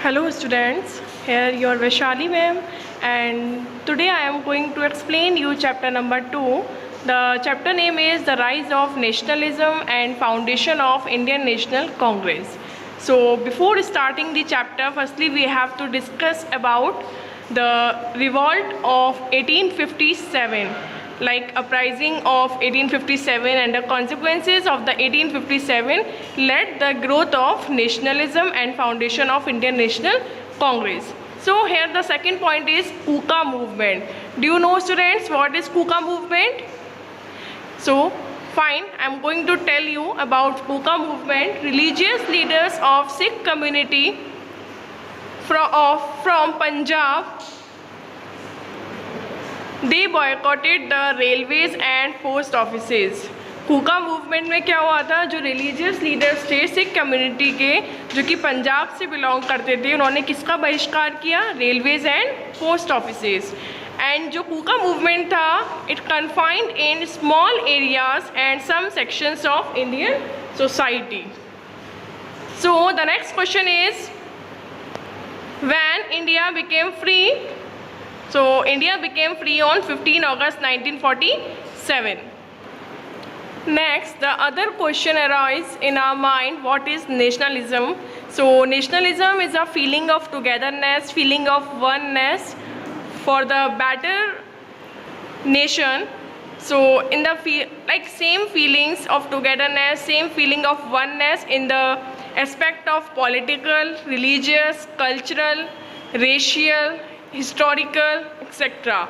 Hello students, here your Vaishali ma'am, and today I am going to explain you chapter number 2. The chapter name is The Rise of Nationalism and Foundation of Indian National Congress. So before starting the chapter, firstly we have to discuss about the revolt of 1857, like uprising of 1857 and the consequences of the 1857 led the growth of nationalism and foundation of Indian National Congress. So here the second point is Kuka movement. Do you know students what is Kuka movement? So fine, I am going to tell you about Kuka movement. Religious leaders of Sikh community from Punjab, they boycotted the railways and post offices. Kuka movement में क्या हुआ था, जो religious leaders थे Sikh community के जो कि पंजाब से बिलोंग करते थे, उन्होंने किसका बहिष्कार किया? Railways and post offices. And जो कुका मूवमेंट था it confined in small areas and some sections of Indian society. So the next question is when India became free. So India became free on 15 August 1947. Next, the other question arises in our mind, what is nationalism? So nationalism is a feeling of togetherness, feeling of oneness for the better nation. So in the same feelings of togetherness, same feeling of oneness in the aspect of political, religious, cultural, racial, historical, etc.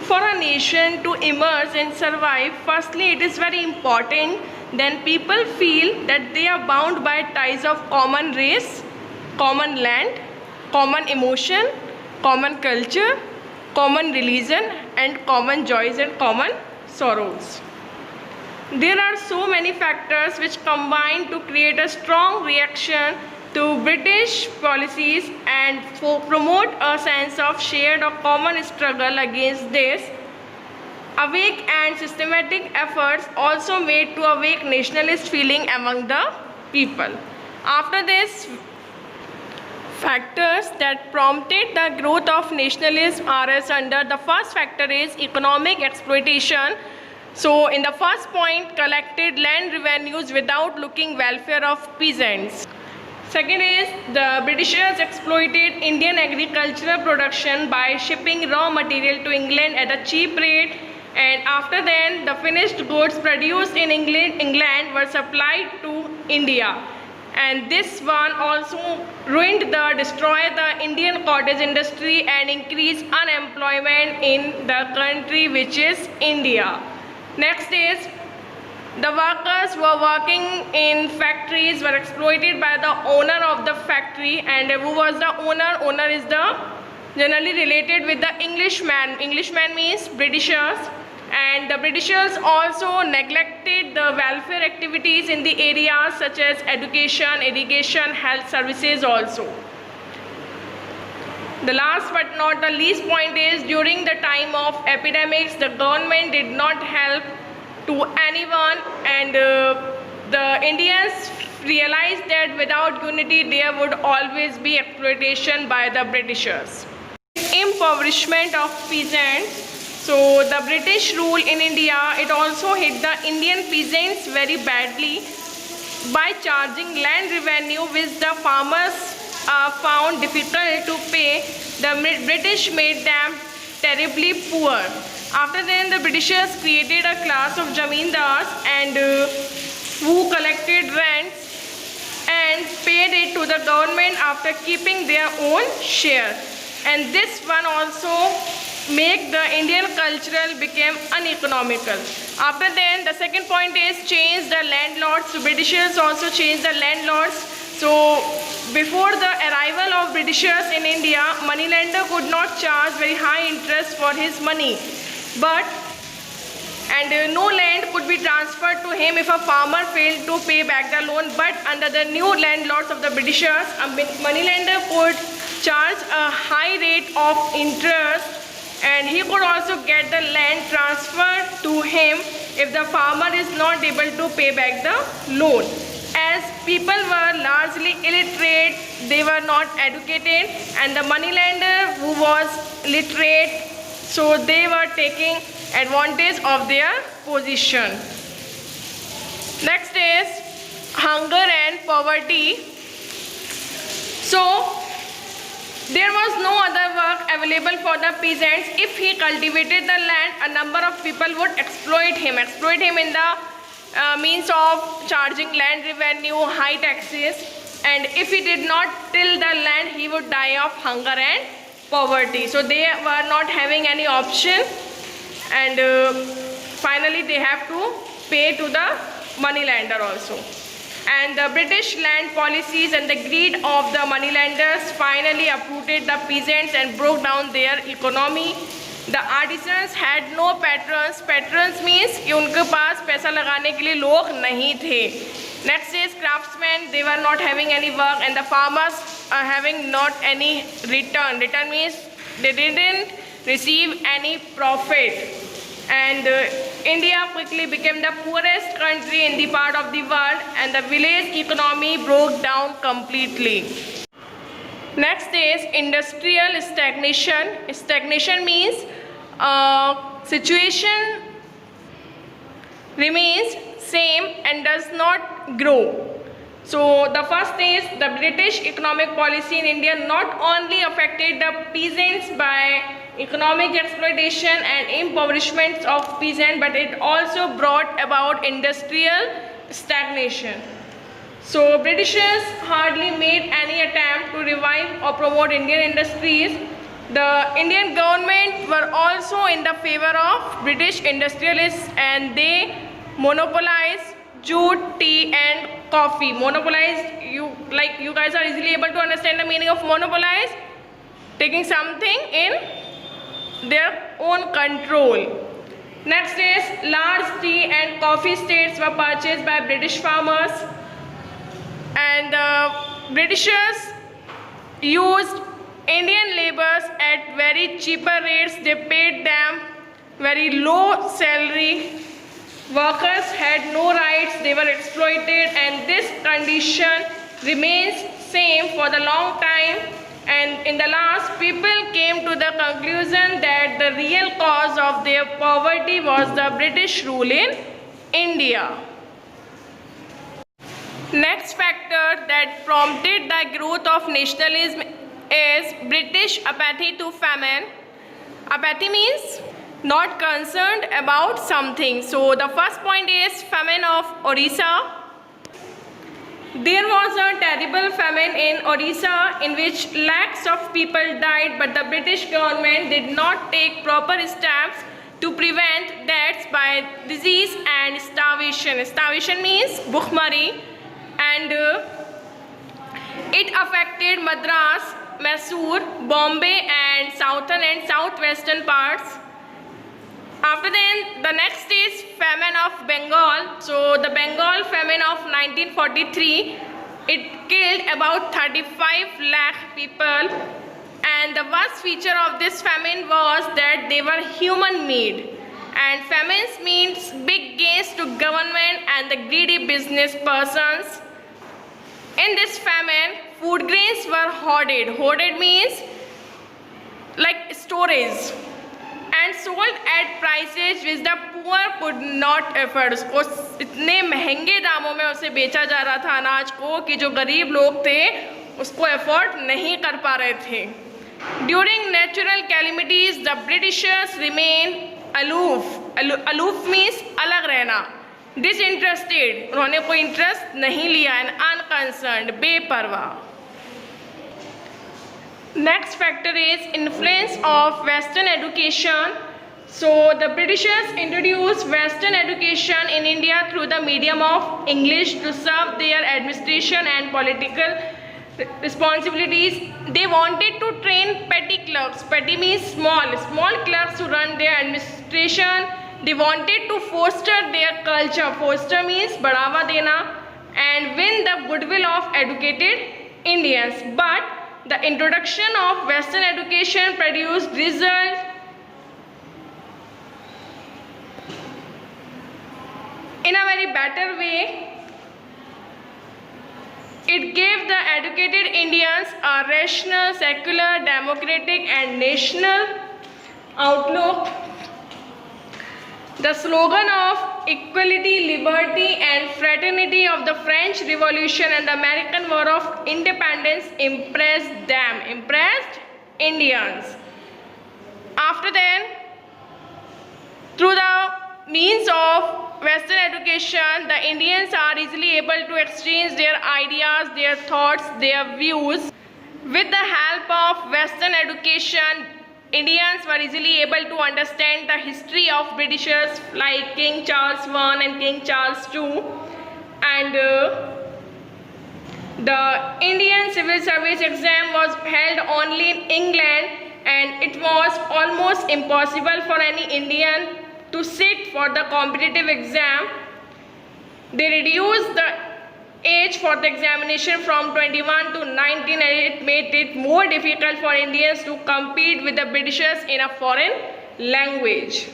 For a nation to emerge and survive, firstly it is very important then people feel that they are bound by ties of common race, common land, common emotion, common culture, common religion and common joys and common sorrows. There are so many factors which combine to create a strong reaction to British policies and promote a sense of shared or common struggle against this. Awake and systematic efforts also made to awake nationalist feeling among the people. After this, factors that prompted the growth of nationalism are as under. The first factor is economic exploitation. So in the first point, collected land revenues without looking welfare of peasants. Second is the Britishers exploited Indian agricultural production by shipping raw material to England at a cheap rate, and after then the finished goods produced in England were supplied to India, and this one also destroyed the Indian cottage industry and increased unemployment in the country which is India. Next is the workers who were working in factories were exploited by the owner of the factory. And who was the owner? Owner is the generally related with the Englishman. Englishman means Britishers. And the Britishers also neglected the welfare activities in the areas such as education, irrigation, health services also. The last but not the least point is during the time of epidemics, the government did not help to anyone, and the Indians realized that without unity there would always be exploitation by the Britishers. Impoverishment of peasants. So the British rule in India, it also hit the Indian peasants very badly by charging land revenue which the farmers found difficult to pay. The British made them terribly poor. After then, the Britishers created a class of zamindars and who collected rents and paid it to the government after keeping their own share. And this one also make the Indian cultural became uneconomical. After then, the second point is change the landlords. So Britishers also changed the landlords. So before the arrival of Britishers in India, moneylender could not charge very high interest for his money. And no land could be transferred to him if a farmer failed to pay back the loan. But under the new landlords of the Britishers, a moneylender could charge a high rate of interest, and he could also get the land transferred to him if the farmer is not able to pay back the loan. as people were largely illiterate, they were not educated, and the moneylender who was literate, so they were taking advantage of their position. Next is hunger and poverty. So there was no other work available for the peasants. If he cultivated the land, a number of people would exploit him in the means of charging land revenue, high taxes, and if he did not till the land, he would die of hunger and poverty. So they were not having any option, and finally they have to pay to the moneylender also. And the British land policies and the greed of the moneylenders finally uprooted the peasants and broke down their economy. The artisans had no patrons. Patrons means कि उनके पास पैसा लगाने के लिए लोग नहीं थे. Next is craftsmen. They were not having any work, and the farmers are having not any return. Return means they didn't receive any profit. And India quickly became the poorest country in the part of the world, and the village economy broke down completely. Next is industrial stagnation. Stagnation means situation remains same and does not grow. So the first is the British economic policy in India not only affected the peasants by economic exploitation and impoverishment of peasants, but it also brought about industrial stagnation. So Britishers hardly made any attempt to revive or promote Indian industries. The Indian government were also in the favor of British industrialists, and they monopolized jute, tea and coffee. Monopolized, you guys are easily able to understand the meaning of monopolize, taking something in their own control. Next is large tea and coffee estates were purchased by British farmers, and the Britishers used Indian laborers at very cheaper rates. They paid them very low salary. Workers had no rights, they were exploited, and this condition remains same for the long time. And in the last, people came to the conclusion that the real cause of their poverty was the British rule in India. Next factor that prompted the growth of nationalism is British apathy to famine. Apathy means not concerned about something. So the first point is famine of Orissa. There was a terrible famine in Orissa in which lakhs of people died, but the British government did not take proper steps to prevent deaths by disease and starvation. Starvation means bhukmari, and it affected Madras, Mysore, Bombay and southern and southwestern parts. After then, the next is famine of Bengal. So the Bengal famine of 1943, it killed about 35 lakh people, and the worst feature of this famine was that they were human made, and famines means big gains to government and the greedy business persons. In this famine, food grains were hoarded. Hoarded means like storage, and sold at prices which the poor could not afford. उसको इतने महंगे दामों में उसे बेचा जा रहा था अनाज को कि जो गरीब लोग थे उसको अफोर्ड नहीं कर पा रहे थे. During natural calamities, the Britishers remained aloof. Aloof means अलग रहना. Disinterested, उन्होंने कोई इंटरेस्ट नहीं लिया, and unconcerned, बेपरवाह. Next factor is influence of Western education. So the Britishers introduced Western education in India through the medium of English to serve their administration and political responsibilities. They wanted to train petty clerks. Petty means small clerks to run their administration. They wanted to foster their culture. Foster means बढ़ावा देना, and win the goodwill of educated Indians. But the introduction of Western education produced results in a very better way. It gave the educated Indians a rational, secular, democratic and national outlook. The slogan of equality, liberty and fraternity of the French Revolution and the American War of Independence impressed Indians. After then, through the means of Western education, the Indians are easily able to exchange their ideas, their thoughts, their views. With the help of Western education, Indians were easily able to understand the history of Britishers like King Charles I and King Charles II. And the Indian Civil Service exam was held only in England, and it was almost impossible for any Indian to sit for the competitive exam. They reduced the age for the examination from 21 to 19, and it made it more difficult for Indians to compete with the Britishers in a foreign language.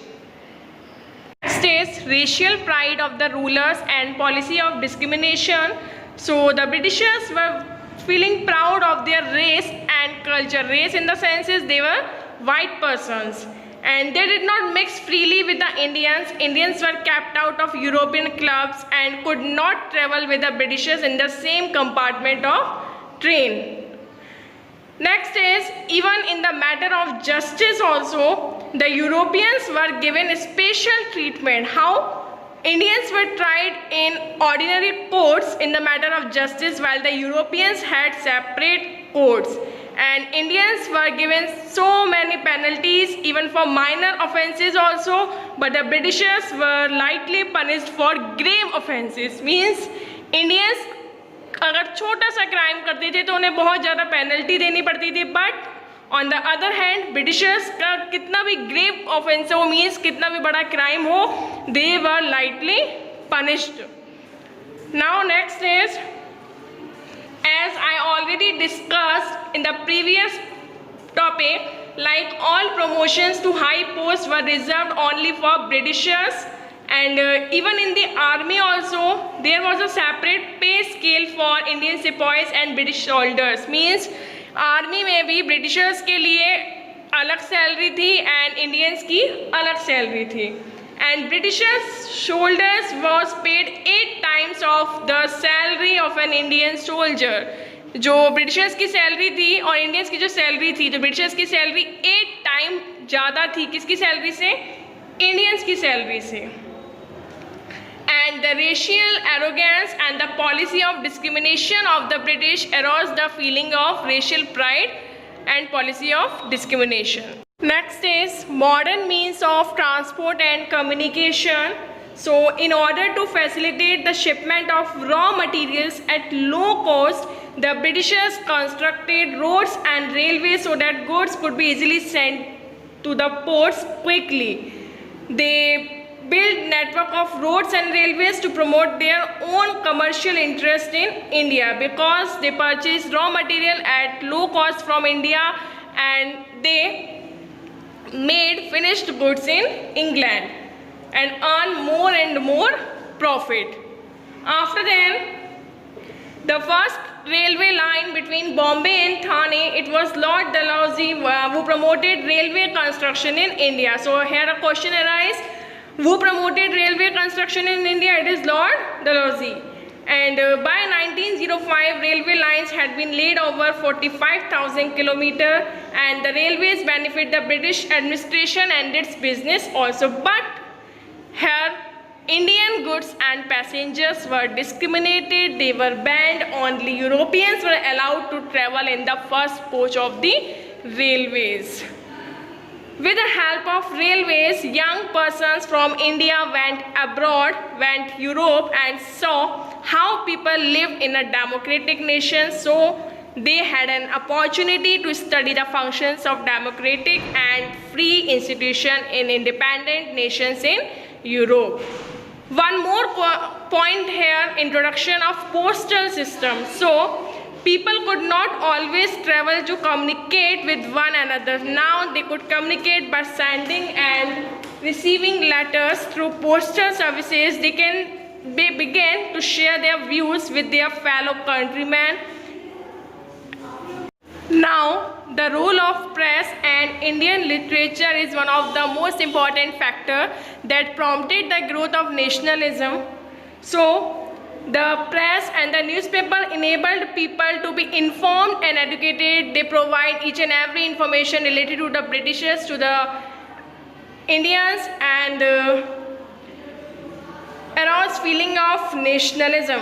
Next is racial pride of the rulers and policy of discrimination. So the Britishers were feeling proud of their race and culture. Race in the sense is they were white persons, and they did not mix freely with the Indians. Indians were kept out of European clubs and could not travel with the Britishers in the same compartment of train. Next is, even in the matter of justice also, the Europeans were given special treatment. How? Indians were tried in ordinary courts in the matter of justice, while the Europeans had separate courts. And Indians were given so many penalties even for minor offenses also, but the Britishers were lightly punished for grave offenses. Means Indians अगर छोटा सा crime करते थे तो उन्हें बहुत ज़्यादा penalty देनी पड़ती थी, but on the other hand Britishers का कितना भी ग्रेव ऑफेंस हो, मीन्स कितना भी बड़ा क्राइम हो, they were lightly punished. Now next is, as I already discussed in the previous topic, like all promotions to high posts were reserved only for Britishers, and even in the army also there was a separate pay scale for Indian sepoys and British soldiers. Means army में भी Britishers के लिए अलग salary थी and Indians की अलग salary थी. And Britishers soldiers was paid 8 times of the salary of an Indian soldier. जो Britishers की सैलरी थी और Indians की जो सैलरी थी, जो Britishers की सैलरी 8 टाइम ज़्यादा थी किसकी सैलरी से? Indians की सैलरी से. And the racial arrogance and the policy of discrimination of the British aroused the feeling of racial pride and policy of discrimination. Next is modern means of transport and communication. So in order to facilitate the shipment of raw materials at low cost, the Britishers constructed roads and railways so that goods could be easily sent to the ports quickly. They built network of roads and railways to promote their own commercial interest in India, because they purchased raw material at low cost from India and they made finished goods in England and earn more and more profit. After then, the first railway line between Bombay and Thane, it was Lord Dalhousie who promoted railway construction in India. So here a question arises, who promoted railway construction in India? It is Lord Dalhousie. And by 1905, railway lines had been laid over 45,000 kilometers, and the railways benefit the British administration and its business also. But here, Indian goods and passengers were discriminated, they were banned, only Europeans were allowed to travel in the first coach of the railways. With the help of railways, young persons from India went abroad, went Europe and saw how people live in a democratic nation. So they had an opportunity to study the functions of democratic and free institution in independent nations in Europe. One more point here, introduction of postal system. So people could not always travel to communicate with one another. Now they could communicate by sending and receiving letters through postal services. They can they began to share their views with their fellow countrymen. Now, the role of press and Indian literature is one of the most important factors that prompted the growth of nationalism. So, the press and the newspaper enabled people to be informed and educated. They provide each and every information related to the Britishers, to the Indians, and aroused feeling of nationalism.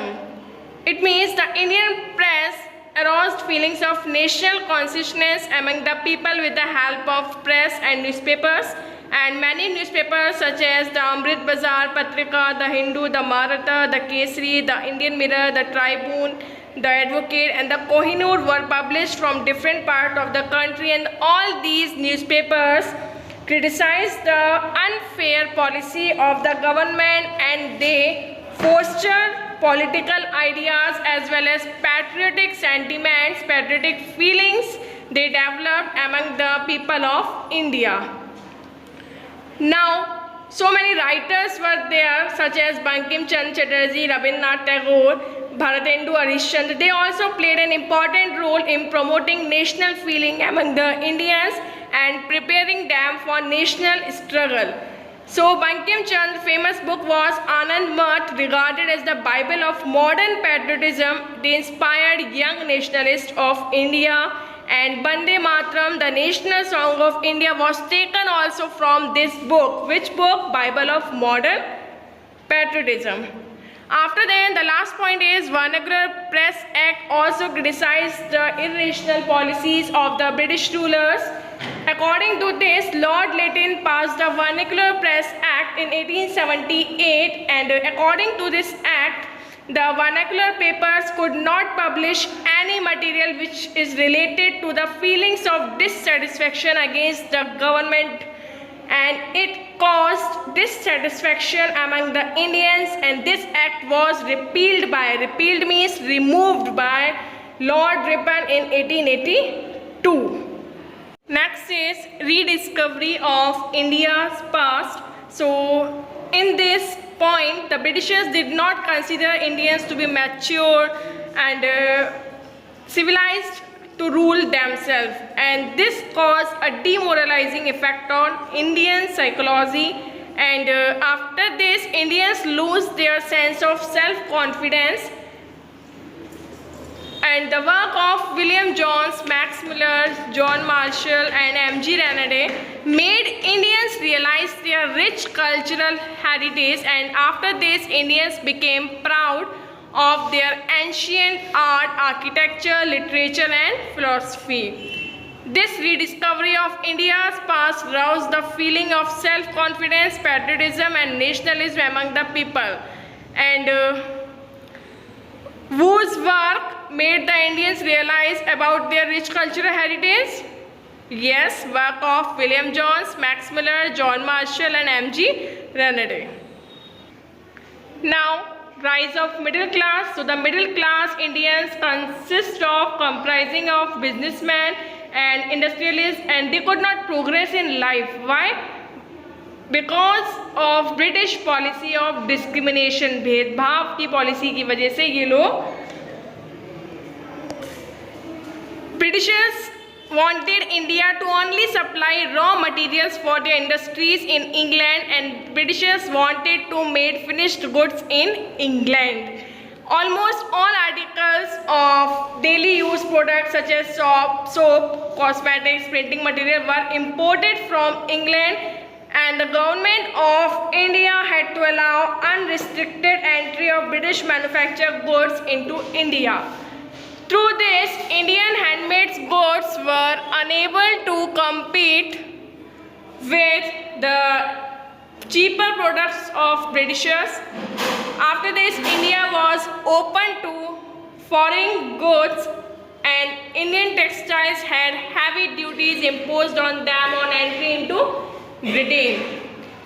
It means the Indian press aroused feelings of national consciousness among the people with the help of press and newspapers, and many newspapers such as the Amrit Bazar Patrika, the Hindu, the Maratha, the Kesari, the Indian Mirror, the Tribune, the Advocate, and the Kohinoor were published from different parts of the country, and all these newspapers criticized the unfair policy of the government, and they fostered political ideas as well as patriotic sentiments, patriotic feelings they developed among the people of India. Now, so many writers were there such as Bankim Chand Chatterjee, Rabindranath Tagore, Bharatendu Harishchandra. They also played an important role in promoting national feeling among the Indians and preparing them for national struggle. So Bankim Chand's famous book was Anand Math, regarded as the Bible of modern patriotism. They inspired young nationalists of India, and Bande Mataram, the national song of India, was taken also from this book. Which book? Bible of modern patriotism. After that, the last point is Vernacular Press Act also criticized the irrational policies of the British rulers. According to this, Lord Lytton passed the Vernacular Press Act in 1878, and according to this act, the vernacular papers could not publish any material which is related to the feelings of dissatisfaction against the government, and it caused dissatisfaction among the Indians, and this act was repealed means removed by Lord Ripon in 1882. Next is rediscovery of India's past. So in this point, the Britishers did not consider Indians to be mature and civilized to rule themselves, and this caused a demoralizing effect on Indian psychology, and after this Indians lose their sense of self-confidence, and the work of William Jones, Max Muller, John Marshall, and M.G. Renade made Indians realize their rich cultural heritage, and after this Indians became proud of their ancient art, architecture, literature, and philosophy. This rediscovery of India's past roused the feeling of self-confidence, patriotism, and nationalism among the people, and whose work made the Indians realize about their rich cultural heritage? Yes, work of William Jones, Max Muller, John Marshall, and M.G. Renade. Now, rise of middle class. So the middle class Indians consist of comprising of businessmen and industrialists, and they could not progress in life. Why? Because of British policy of discrimination, भेदभाव की policy की वजह से ये लोग, Britishers wanted India to only supply raw materials for their industries in England, and Britishers wanted to make finished goods in England. Almost all articles of daily use products such as soap, cosmetics, printing material were imported from England, and the government of India had to allow unrestricted entry of British manufactured goods into India. Through this, Indian handmade goods were unable to compete with the cheaper products of Britishers. After this, India was open to foreign goods, and Indian textiles had heavy duties imposed on them on entry into Britain.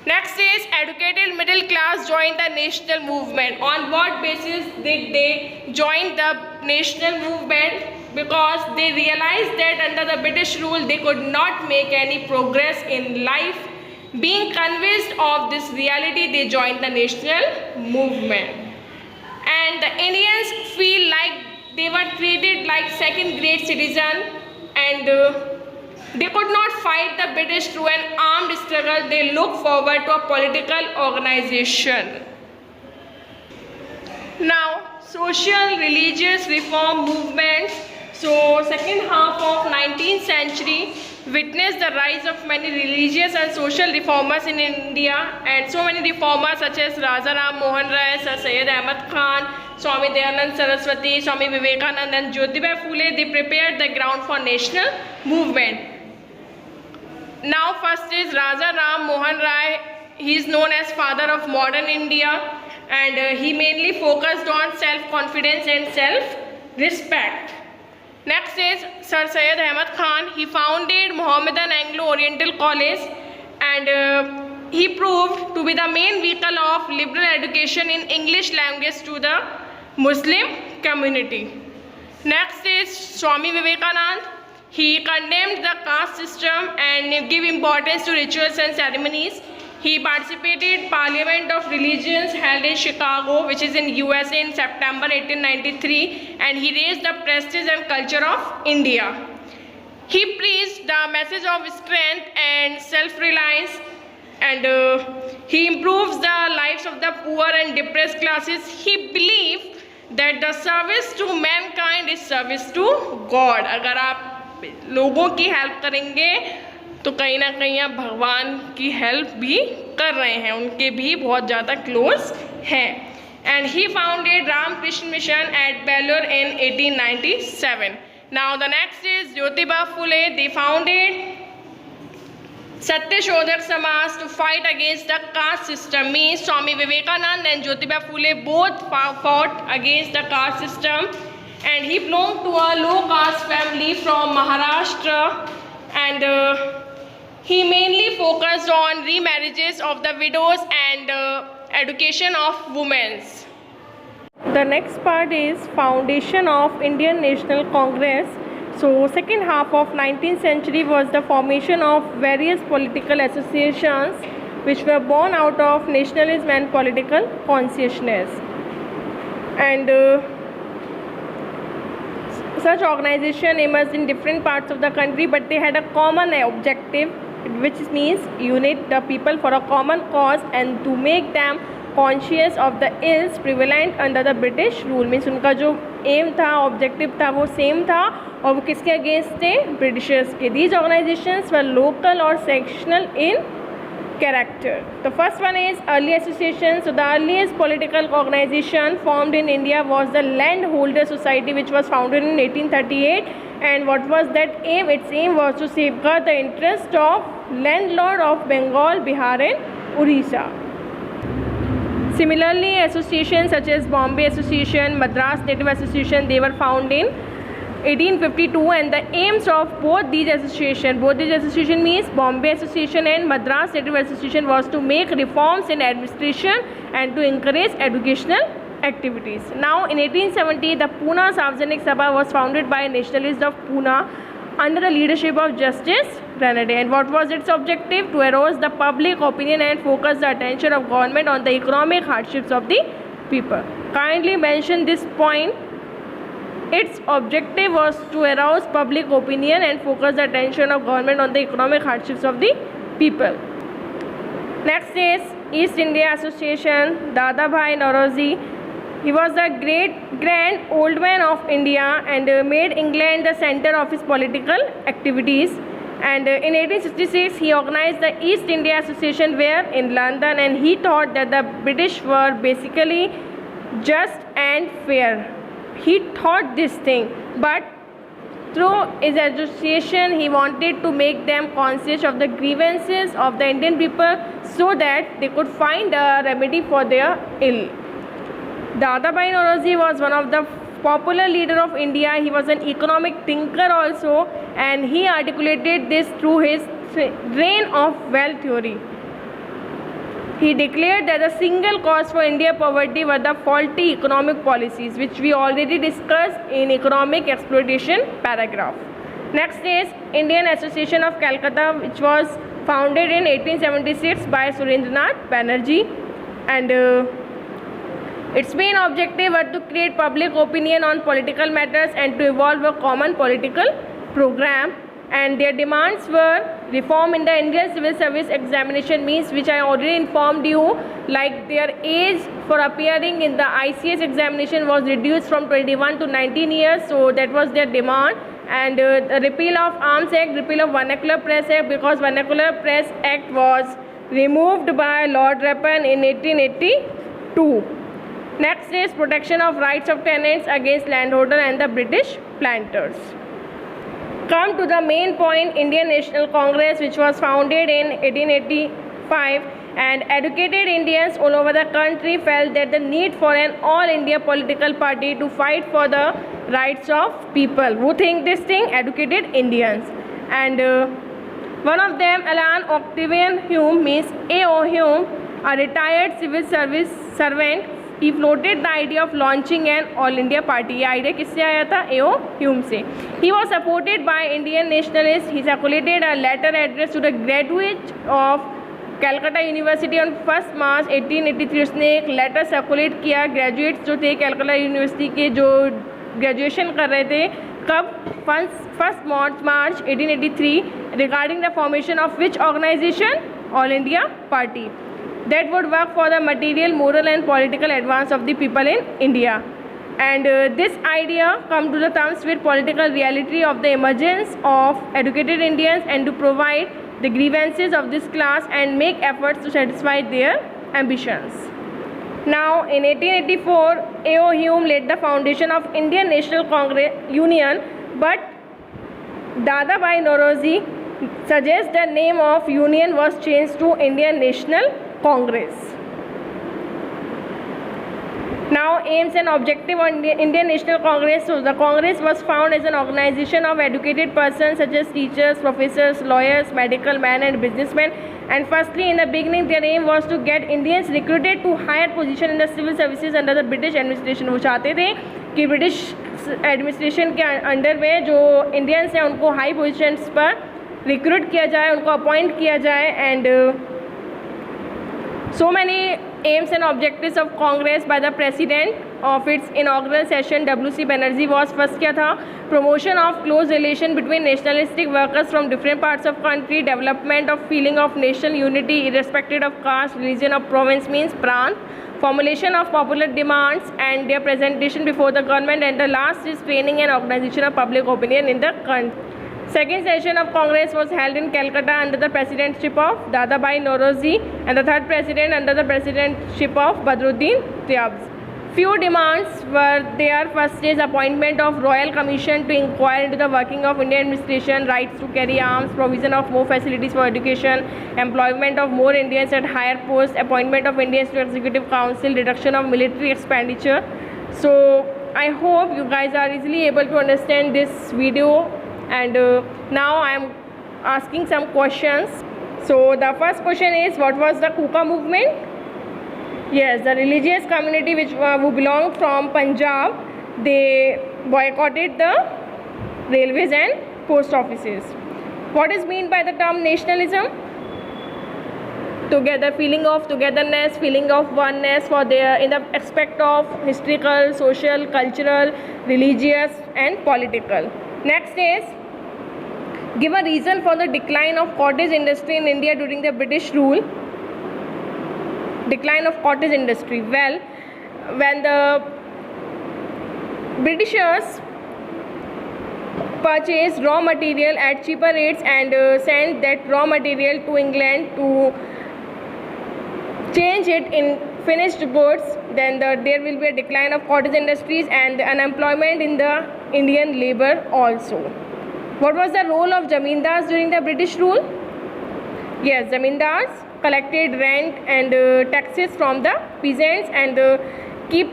Next is educated middle class joined the national movement. On what basis did they join the national movement? Because they realized that under the British rule they could not make any progress in life. Being convinced of this reality, they joined the national movement. and the Indians feel like they were treated like second-grade citizen, and they could not fight the British through an armed struggle. They look forward to a political organization. Now, social religious reform movements. So second half of 19th century witnessed the rise of many religious and social reformers in India, and so many reformers such as Raja Ram Mohan Rai, Sir Syed Ahmad Khan, Swami Dayanand Saraswati, Swami Vivekananda and Jyotibai Phule, they prepared the ground for national movement. Now first is Raja Ram Mohan Rai. He is known as father of modern India, and he mainly focused on self-confidence and self-respect. Next is Sir Syed Ahmad Khan. He founded Mohammedan Anglo-Oriental College, and he proved to be the main vehicle of liberal education in English language to the Muslim community. Next is Swami Vivekananda. He condemned the caste system and gave importance to rituals and ceremonies. He participated in Parliament of Religions held in Chicago, which is in USA, in September 1893, and he raised the prestige and culture of India. He preached the message of strength and self-reliance, and he improves the lives of the poor and depressed classes. He believed that the service to mankind is service to God. अगर आप लोगों की help करेंगे तो कहीं ना कहीं आप भगवान की हेल्प भी कर रहे हैं, उनके भी बहुत ज़्यादा क्लोज हैं. And he founded Ramakrishna Mission at Belur in 1897. Now the next is Jyotiba Phule. They founded Satyashodhak Samaj to fight against the caste system. Means Swami Vivekananda and Jyotiba Phule both fought against the caste system, and he belonged to a low caste family from Maharashtra, and he mainly focused on remarriages of the widows and education of women. The next part is foundation of Indian National Congress. So second half of 19th century was the formation of various political associations which were born out of nationalism and political consciousness, and such organization emerged in different parts of the country, but they had a common objective, which means unite the people for a common cause and to make them conscious of the ills prevalent under the British rule. Means उनका जो aim था, objective था, वो same था, और वो किसके against थे? Britishers के. These organizations were local or sectional in character. The first one is early association. So the earliest political organization formed in India was the Landholder Society, which was founded in 1838. And what was that aim? Its aim was to safeguard the interest of landlord of Bengal, Bihar and Orissa. Similarly, associations such as Bombay Association, Madras Native Association, they were found in 1852, and the aims of both these association means Bombay Association and Madras Native Association was to make reforms in administration and to encourage educational activities. Now in 1870, the Pune Sarvajanik Sabha was founded by nationalists of Pune under the leadership of Justice Renade. And what was its objective? To arouse the public opinion and focus the attention of government on the economic hardships of the people. Kindly mention this point. Its objective was to arouse public opinion and focus the attention of government on the economic hardships of the people. Next is East India Association, Dadabhai Naoroji. He was the great grand old man of India and made England the center of his political activities. And in 1866, he organized the East India Association where in London, and he thought that the British were basically just and fair. He thought this thing, but through his association, he wanted to make them conscious of the grievances of the Indian people so that they could find a remedy for their ill. Dadabhai Naoroji was one of the popular leader of India. He was an economic thinker also, and he articulated this through his reign of wealth theory. He declared that the single cause for India poverty were the faulty economic policies, which we already discussed in economic exploitation paragraph. Next is Indian Association of Calcutta, which was founded in 1876 by Surendranath Banerjee, and Its main objective were to create public opinion on political matters and to evolve a common political program. And their demands were reform in the Indian Civil Service Examination means, which I already informed you, like their age for appearing in the ICS examination was reduced from 21 to 19 years, so that was their demand. And the repeal of Arms Act, repeal of Vernacular Press Act, because Vernacular Press Act was removed by Lord Ripon in 1882. Next is protection of rights of tenants against landholder and the British planters. Come to the main point, Indian National Congress, which was founded in 1885, and educated Indians all over the country felt that the need for an all India political party to fight for the rights of people. Who think this thing? Educated Indians. And one of them, Alan Octavian Hume, means A.O. Hume, a retired civil service servant, he floated the idea of launching an all India party. ये idea किससे आया था? A.O. Hume से. He was supported by Indian nationalists. He circulated a letter addressed to the graduates of Calcutta University on 1st March 1883. उसने एक letter circulate किया graduates जो थे कैलकाटा यूनिवर्सिटी के, जो ग्रेजुएशन कर रहे थे, कब? 1st March 1883, regarding the formation of which organization? All India Party, that would work for the material, moral and political advance of the people in India. And this idea come to the terms with political reality of the emergence of educated Indians and to provide the grievances of this class and make efforts to satisfy their ambitions. Now in 1884, A.O. Hume laid the foundation of Indian National Congress Union, but Dadabhai Naoroji suggests the name of union was changed to Indian National Congress. Now aims and objective on the Indian National Congress. So the Congress was found as an organization of educated persons such as teachers, professors, lawyers, medical men and businessmen. And firstly, in the beginning, their aim was to get Indians recruited to higher position in the civil services under the British administration. वो चाहते थे कि British administration के under में जो Indians हैं उनको high positions पर रिक्रूट किया जाए, उनको अपॉइंट किया जाए. And so many aims and objectives of Congress by the President of its inaugural session, W.C. Banerjee, was first क्या था? Promotion of close relation between nationalistic workers from different parts of country, development of feeling of national unity irrespective of caste, religion or province means prant, formulation of popular demands and their presentation before the government, and the last is training and organization of public opinion in the country. Second session of Congress was held in Calcutta under the presidentship of Dadabhai Naoroji, and the third president under the presidentship of Badruddin Tyabs. Few demands were there. First is appointment of Royal Commission to inquire into the working of Indian administration, rights to carry arms, provision of more facilities for education, employment of more Indians at higher posts, appointment of Indians to Executive Council, reduction of military expenditure. So I hope you guys are easily able to understand this video. And now I am asking some questions. So the first question is, what was the Kuka movement? Yes, the religious community who belonged from Punjab, they boycotted the railways and post offices. What is meant by the term nationalism? Together, feeling of togetherness, feeling of oneness for their in the aspect of historical, social, cultural, religious and political. Next is, give a reason for the decline of cottage industry in India during the British rule. Decline of cottage industry. Well, when the Britishers purchased raw material at cheaper rates and sent that raw material to England to change it in finished goods, then there will be a decline of cottage industries and unemployment in the Indian labor also. What was the role of Zamindars during the British rule? Yes, Zamindars collected rent and taxes from the peasants and keep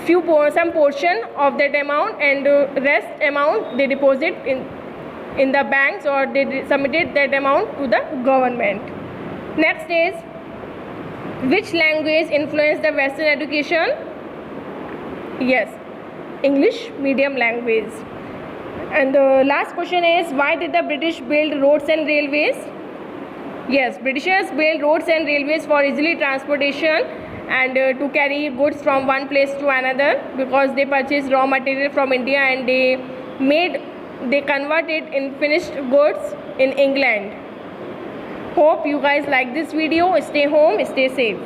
some portion of that amount, and rest amount they deposit in the banks, or they submitted that amount to the government. Next is, which language influenced the Western education? Yes, English medium language. And the last question is, why did the British build roads and railways? Yes, Britishers built roads and railways for easily transportation and to carry goods from one place to another, because they purchased raw material from India and they converted in finished goods in England. Hope you guys like this video. Stay home, stay safe.